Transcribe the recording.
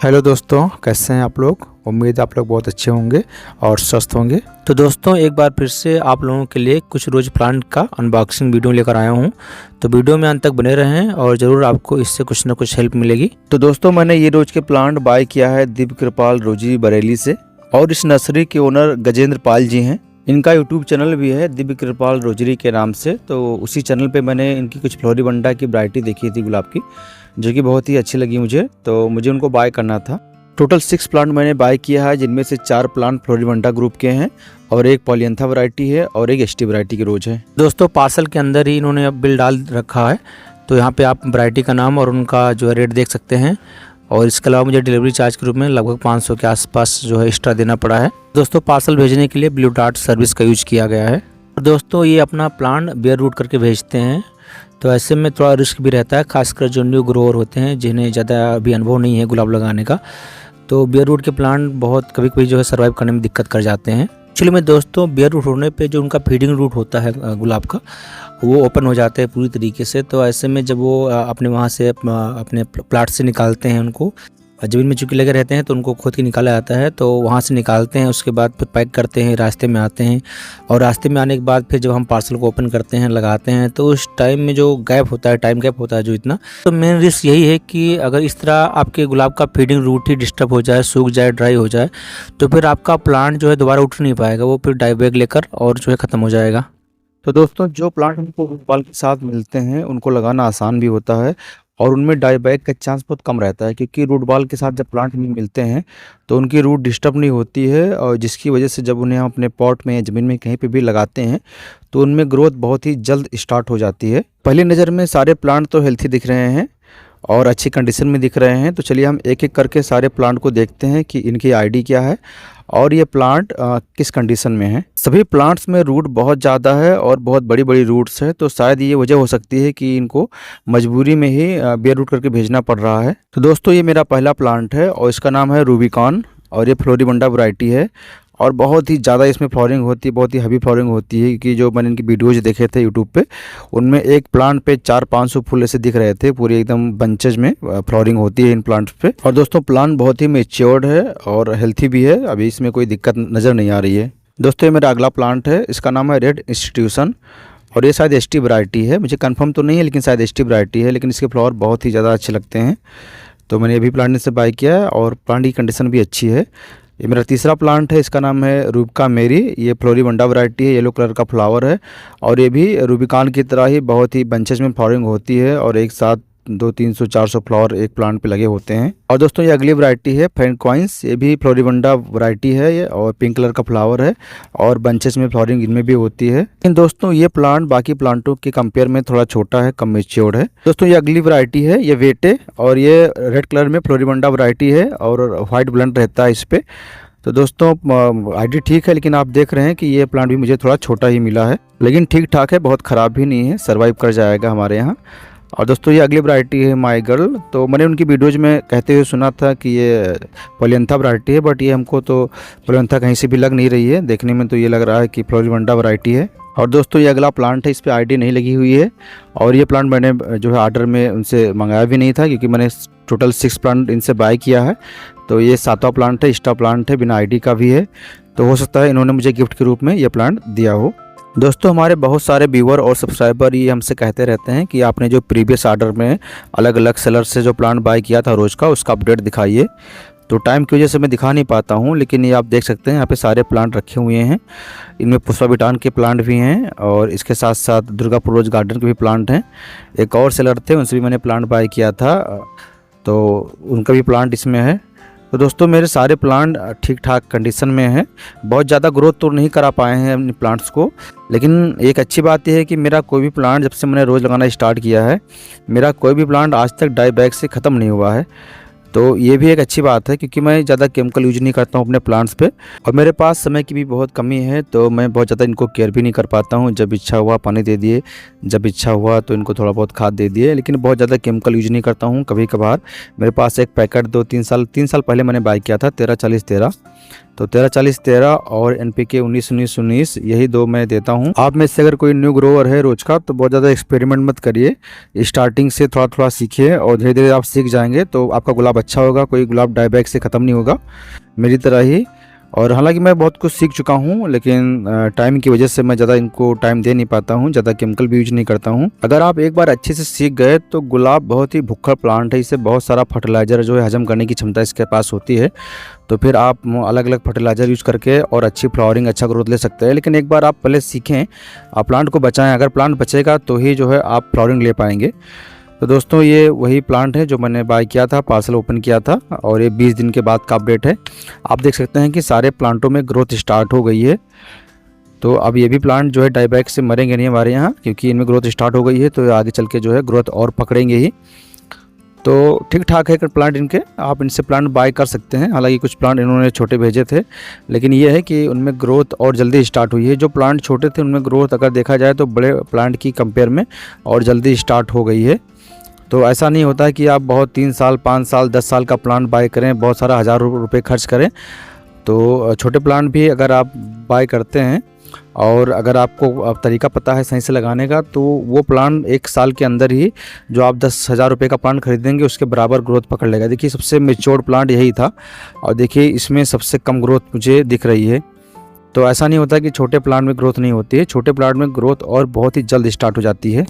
Hello दोस्तों, कैसे हैं आप लोग। उम्मीद है आप लोग बहुत अच्छे होंगे और स्वस्थ होंगे। तो दोस्तों एक बार फिर से आप लोगों के लिए कुछ रोज प्लांट का अनबॉक्सिंग वीडियो लेकर आया हूं। तो वीडियो में अंत तक बने रहें और ज़रूर आपको इससे कुछ ना कुछ हेल्प मिलेगी। तो दोस्तों मैंने ये रोज के प्लांट बाय किया है दिव्य कृपाल रोजी बरेली से, और इस नर्सरी के ओनर गजेंद्र पाल जी हैं। इनका यूट्यूब चैनल भी है दिव्य कृपाल रोजरी के नाम से। तो उसी चैनल पे मैंने इनकी कुछ फ्लोरीबंडा की वैरायटी देखी थी गुलाब की, जो कि बहुत ही अच्छी लगी मुझे, तो मुझे उनको बाय करना था। टोटल 6 प्लांट मैंने बाय किया है, जिनमें से 4 प्लांट फ्लोरीबंडा ग्रुप के हैं और एक पॉलियंथा वैरायटी है और एक एसटी वैरायटी की रोज है। दोस्तों पार्सल के अंदर ही इन्होंने अब बिल डाल रखा है, तो यहाँ पे आप वैरायटी का नाम और उनका जो है रेट देख सकते हैं। और इसके अलावा मुझे डिलीवरी चार्ज के रूप में लगभग 500 के आसपास जो है एक्स्ट्रा देना पड़ा है। दोस्तों पार्सल भेजने के लिए ब्लू डार्ट सर्विस का यूज किया गया है। और दोस्तों ये अपना प्लांट बेयर रूट करके भेजते हैं, तो ऐसे में थोड़ा रिस्क भी रहता है, खासकर जो न्यू ग्रोअर होते हैं जिन्हें ज़्यादा अभी अनुभव नहीं है गुलाब लगाने का। तो बेयर रूट के प्लांट बहुत कभी कभी जो है सर्वाइव करने में दिक्कत कर जाते हैं। एक्चुअली में दोस्तों बेयर रूट होने पे जो उनका फीडिंग रूट होता है गुलाब का, वो ओपन हो जाते हैं पूरी तरीके से। तो ऐसे में जब वो अपने वहाँ से अपने प्लाट से निकालते हैं, उनको ज़मीन में चूँकि लगे रहते हैं तो उनको खुद ही निकाला जाता है। तो वहाँ से निकालते हैं, उसके बाद फिर पैक करते हैं, रास्ते में आते हैं, और रास्ते में आने के बाद फिर जब हम पार्सल को ओपन करते हैं, लगाते हैं, तो उस टाइम में जो गैप होता है, टाइम गैप होता है जो इतना, तो मेन रिस्क यही है कि अगर इस तरह आपके गुलाब का फीडिंग रूट ही डिस्टर्ब हो जाए, सूख जाए, ड्राई हो जाए, तो फिर आपका प्लांट जो है दोबारा उठ नहीं पाएगा, वो फिर डाई बैग लेकर और जो है ख़त्म हो जाएगा। तो दोस्तों जो प्लांट हमको रूट बॉल के साथ मिलते हैं उनको लगाना आसान भी होता है, और उनमें डाई बैग का चांस बहुत कम रहता है, क्योंकि रूट बॉल के साथ जब प्लांट में मिलते हैं तो उनकी रूट डिस्टर्ब नहीं होती है, और जिसकी वजह से जब उन्हें हम अपने पॉट में या ज़मीन में कहीं पे भी लगाते हैं तो उनमें ग्रोथ बहुत ही जल्द स्टार्ट हो जाती है। पहली नज़र में सारे प्लांट तो हेल्थी दिख रहे हैं और अच्छी कंडीशन में दिख रहे हैं। तो चलिए हम एक एक करके सारे प्लांट को देखते हैं कि इनकी आईडी क्या है और ये प्लांट किस कंडीशन में है। सभी प्लांट्स में रूट बहुत ज़्यादा है और बहुत बड़ी बड़ी रूट्स है, तो शायद ये वजह हो सकती है कि इनको मजबूरी में ही बेयर रूट करके भेजना पड़ रहा है। तो दोस्तों ये मेरा पहला प्लांट है और इसका नाम है रूबिकॉन, और ये फ्लोरीबंडा वैरायटी है, और बहुत ही ज़्यादा इसमें फ्लावरिंग होती है, बहुत ही हैवी फ्लावरिंग होती है, कि जो मैंने इनकी वीडियोज़ देखे थे यूट्यूब पे, उनमें एक प्लांट पे 400-500 फूल ऐसे दिख रहे थे, पूरी एकदम बंचेज में फ्लावरिंग होती है इन प्लांट्स पे। और दोस्तों प्लांट बहुत ही मेच्योर्ड है और हेल्थी भी है, अभी इसमें कोई दिक्कत नज़र नहीं आ रही है। दोस्तों ये मेरा अगला प्लांट है, इसका नाम है रेड इंस्टीट्यूशन, और ये शायद एसटी वैरायटी है, मुझे कंफर्म तो नहीं है लेकिन शायद एसटी वैरायटी है, लेकिन इसके फ्लावर बहुत ही ज़्यादा अच्छे लगते हैं। तो मैंने अभी प्लांट से बाय किया है और प्लांट की कंडीशन भी अच्छी है। ये मेरा तीसरा प्लांट है, इसका नाम है रूबिका मेरी, ये फ्लोरीबंडा वैरायटी है, येलो कलर का फ्लावर है, और ये भी रूबिकॉन की तरह ही बहुत ही बंचेज में फ्लावरिंग होती है, और एक साथ 200-300-400 फ्लावर एक प्लांट पे लगे होते हैं। और दोस्तों ये अगली वैरायटी है फ्रेंकॉइंस, ये भी फ्लोरीबंडा वैरायटी है ये, और पिंक कलर का फ्लावर है और बंचेस में फ्लावरिंग इनमें भी होती है। लेकिन दोस्तों ये प्लांट बाकी प्लांटों के कंपेयर में थोड़ा छोटा है, कम मेच्योर्ड है। दोस्तों ये अगली वैरायटी है, ये वेटे, और ये रेड कलर में फ्लोरीबंडा वैरायटी है और व्हाइट ब्लंट रहता है इस पर। तो दोस्तों आईडी ठीक है, लेकिन आप देख रहे हैं कि ये प्लांट भी मुझे थोड़ा छोटा ही मिला है, लेकिन ठीक ठाक है, बहुत ख़राब भी नहीं है, सर्वाइव कर जाएगा हमारे यहाँ। और दोस्तों ये अगली वैरायटी है माई गर्ल, तो मैंने उनकी वीडियोज़ में कहते हुए सुना था कि ये पॉलियंथा वैरायटी है, बट ये हमको तो पॉलियंथा कहीं से भी लग नहीं रही है, देखने में तो ये लग रहा है कि फ्लोरीबंडा वैरायटी है। और दोस्तों ये अगला प्लांट है, इस पर आईडी नहीं लगी हुई है, और ये प्लांट मैंने जो है आर्डर में उनसे मंगाया भी नहीं था, क्योंकि मैंने टोटल 6 प्लांट इनसे बाय किया है। तो ये 7वां प्लांट है, एक्स्ट्रा प्लांट है, बिना आईडी का भी है, तो हो सकता है इन्होंने मुझे गिफ्ट के रूप में ये प्लांट दिया हो। दोस्तों हमारे बहुत सारे व्यूअर और सब्सक्राइबर ये हमसे कहते रहते हैं कि आपने जो प्रीवियस आर्डर में अलग अलग सेलर से जो प्लांट बाय किया था रोज़ का, उसका अपडेट दिखाइए। तो टाइम की वजह से मैं दिखा नहीं पाता हूँ, लेकिन ये आप देख सकते हैं यहाँ पे सारे प्लांट रखे हुए हैं। इनमें पुष्पाबिटान के प्लांट भी हैं, और इसके साथ साथ दुर्गापुर रोज गार्डन के भी प्लांट हैं। एक और सेलर थे, उनसे भी मैंने प्लांट बाय किया था, तो उनका भी प्लांट इसमें है। तो दोस्तों मेरे सारे प्लांट ठीक ठाक कंडीशन में हैं, बहुत ज़्यादा ग्रोथ तो नहीं करा पाए हैं अपने प्लांट्स को, लेकिन एक अच्छी बात यह है कि मेरा कोई भी प्लांट जब से मैंने रोज़ लगाना स्टार्ट किया है, मेरा कोई भी प्लांट आज तक डाई बैग से ख़त्म नहीं हुआ है। तो ये भी एक अच्छी बात है, क्योंकि मैं ज़्यादा केमिकल यूज नहीं करता हूँ अपने प्लांट्स पे, और मेरे पास समय की भी बहुत कमी है, तो मैं बहुत ज़्यादा इनको केयर भी नहीं कर पाता हूँ। जब इच्छा हुआ पानी दे दिए, जब इच्छा हुआ तो इनको थोड़ा बहुत खाद दे दिए, लेकिन बहुत ज़्यादा केमिकल यूज नहीं करता हूँ। कभी कभार मेरे पास एक पैकेट 3 साल पहले मैंने बाय किया था 1340-13, तो 13-40-13 और NPK 19-19-19 यही 2 मैं देता हूँ। आप में से अगर कोई न्यू ग्रोवर है रोज का तो बहुत ज़्यादा एक्सपेरिमेंट मत करिए, स्टार्टिंग से थोड़ा थोड़ा सीखिए और धीरे धीरे आप सीख जाएंगे तो आपका गुलाब अच्छा होगा। कोई गुलाब डाईबैक से ख़त्म नहीं होगा मेरी तरह ही। और हालांकि मैं बहुत कुछ सीख चुका हूं, लेकिन टाइम की वजह से मैं ज़्यादा इनको टाइम दे नहीं पाता हूं, ज़्यादा केमिकल भी यूज नहीं करता हूं। अगर आप एक बार अच्छे से सीख गए तो गुलाब बहुत ही भुक्खड़ प्लांट है, इसे बहुत सारा फर्टिलाइज़र जो है हजम करने की क्षमता इसके पास होती है। तो फिर आप अलग अलग फर्टिलाइज़र यूज़ करके और अच्छी फ्लावरिंग, अच्छा ग्रोथ ले सकते हैं। लेकिन एक बार आप पहले सीखें, आप प्लांट को बचाएं। अगर प्लांट बचेगा तो ही जो है आप फ्लावरिंग ले पाएंगे। तो दोस्तों ये वही प्लांट है जो मैंने बाय किया था, पार्सल ओपन किया था, और ये 20 दिन के बाद का अपडेट है। आप देख सकते हैं कि सारे प्लांटों में ग्रोथ स्टार्ट हो गई है। तो अब ये भी प्लांट जो है डाईबैक से मरेंगे नहीं हमारे यहाँ, क्योंकि इनमें ग्रोथ स्टार्ट हो गई है। तो आगे चल के जो है ग्रोथ और पकड़ेंगे ही। तो ठीक ठाक है प्लांट इनके, आप इनसे प्लांट बाय कर सकते हैं। हालांकि कुछ प्लांट इन्होंने छोटे भेजे थे, लेकिन ये है कि उनमें ग्रोथ और जल्दी स्टार्ट हुई है। जो प्लांट छोटे थे उनमें ग्रोथ अगर देखा जाए तो बड़े प्लांट की कंपेयर में और जल्दी स्टार्ट हो गई है। तो ऐसा नहीं होता है कि आप बहुत 3 साल 5 साल 10 साल का प्लांट बाय करें, बहुत सारा हज़ारों रुपये खर्च करें। तो छोटे प्लांट भी अगर आप बाय करते हैं और अगर आपको तरीका पता है सही से लगाने का, तो वो प्लांट 1 साल के अंदर ही जो आप 10,000 रुपये का प्लांट खरीदेंगे उसके बराबर ग्रोथ पकड़ लेगा। देखिए सबसे मेच्योर प्लांट यही था, और देखिए इसमें सबसे कम ग्रोथ मुझे दिख रही है। तो ऐसा नहीं होता कि छोटे प्लांट में ग्रोथ नहीं होती है, छोटे प्लांट में ग्रोथ और बहुत ही जल्द स्टार्ट हो जाती है।